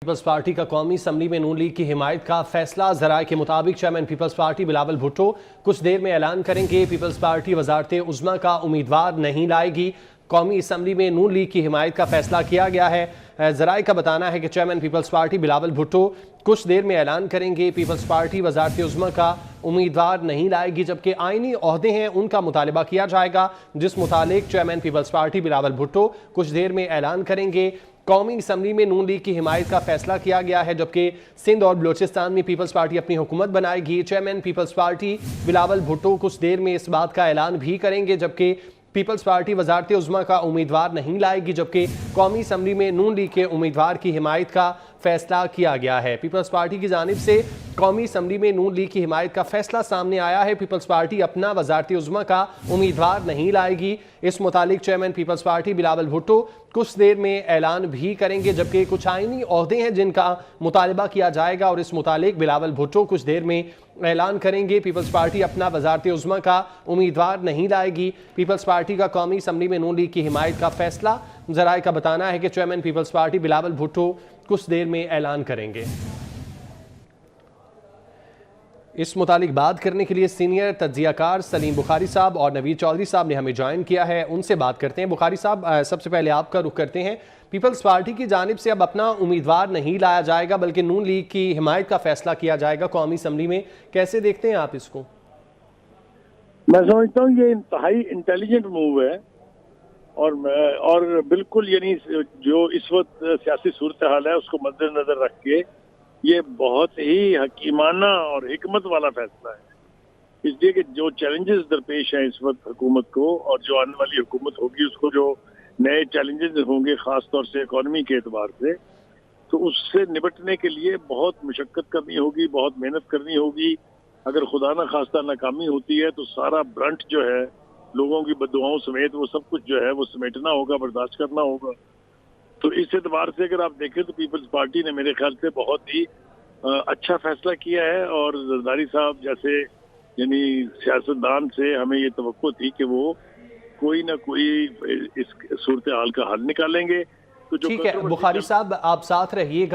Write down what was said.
Peoples party کا قومی assembly میں نون لیگ کی حمایت کا فیصلہ ذرائع کے مطابق chairman Peoples Party Bilawal Bhutto کچھ دیر میں اعلان کریں گے۔ پیپلز پارٹی وزارت عظمیٰ کا امیدوار نہیں لائے گی۔ قومی اسمبلی میں نون لیگ کی حمایت کا فیصلہ کیا گیا ہے۔ ذرائع کا بتانا ہے کہ chairman Peoples Party Bilawal Bhutto کچھ دیر میں اعلان کریں گے۔ پیپلز پارٹی وزارت عظمیٰ کا امیدوار نہیں لائے گی، جبکہ آئینی عہدے ہیں ان کا مطالبہ کیا جائے گا، جس متعلق chairman Peoples Party Bilawal Bhutto کچھ دیر میں اعلان کریں گے۔ قومی اسمبلی میں نون لیگ کی حمایت کا فیصلہ کیا گیا ہے، جبکہ سندھ اور بلوچستان میں پیپلز پارٹی اپنی حکومت بنائے گی۔ Chairman Peoples Party Bilawal Bhutto کچھ دیر میں اس بات کا اعلان بھی کریں گے، جبکہ پیپلز پارٹی وزارت عظمیٰ کا امیدوار نہیں لائے گی، جبکہ قومی اسمبلی میں نون لیگ کے امیدوار کی حمایت کا فیصلہ کیا گیا ہے۔ پیپلز پارٹی کی جانب سے قومی اسمبلی میں نون لیگ کی حمایت کا فیصلہ سامنے آیا ہے۔ پیپلز پارٹی اپنا وزارت عظمیٰ کا امیدوار نہیں لائے گی۔ اس متعلق chairman Peoples Party Bilawal Bhutto کچھ دیر میں اعلان بھی کریں گے، جبکہ کچھ آئینی عہدے ہیں جن کا مطالبہ کیا جائے گا، اور اس متعلق بلاول بھٹو کچھ دیر میں اعلان کریں گے۔ پیپلز پارٹی اپنا وزارت عظمیٰ کا امیدوار نہیں لائے گی۔ پیپلز پارٹی کا قومی اسمبلی میں نون لیگ کی حمایت کا فیصلہ ذرائع کا بتانا ہے کہ chairman Peoples Party Bilawal Bhutto کچھ دیر میں اعلان کریں گے۔ اس متعلق بات کرنے کے لیے سینئر تجزیہ کار سلیم بخاری صاحب اور نوید چودھری صاحب نے ہمیں جوائن کیا ہے، ان سے بات کرتے ہیں۔ بخاری صاحب، سب سے پہلے آپ کا رخ کرتے ہیں۔ پیپلز پارٹی کی جانب سے اب اپنا امیدوار نہیں لایا جائے گا، بلکہ نون لیگ کی حمایت کا فیصلہ کیا جائے گا قومی اسمبلی میں، کیسے دیکھتے ہیں آپ اس کو؟ میں سمجھتا ہوں یہ انتہائی انٹیلیجنٹ موو ہے، اور بالکل یعنی جو اس وقت سیاسی صورتحال ہے اس کو مد نظر رکھ کے یہ بہت ہی حکیمانہ اور حکمت والا فیصلہ ہے، اس لیے کہ جو چیلنجز درپیش ہیں اس وقت حکومت کو، اور جو آنے والی حکومت ہوگی اس کو جو نئے چیلنجز ہوں گے خاص طور سے اکانومی کے اعتبار سے، تو اس سے نپٹنے کے لیے بہت مشقت کرنی ہوگی، بہت محنت کرنی ہوگی۔ اگر خدا نہ خواستہ ناکامی ہوتی ہے تو سارا برنٹ جو ہے لوگوں کی بددعاؤں سمیت وہ سب کچھ جو ہے وہ سمیٹنا ہوگا، برداشت کرنا ہوگا۔ تو اس اعتبار سے اگر آپ دیکھیں تو پیپلز پارٹی نے میرے خیال سے بہت ہی اچھا فیصلہ کیا ہے، اور زرداری صاحب جیسے یعنی سیاستدان سے ہمیں یہ توقع تھی کہ وہ کوئی نہ کوئی اس صورتحال کا حل نکالیں گے۔ تو جو ٹھیک ہے بخاری صاحب، آپ ساتھ رہیے گا۔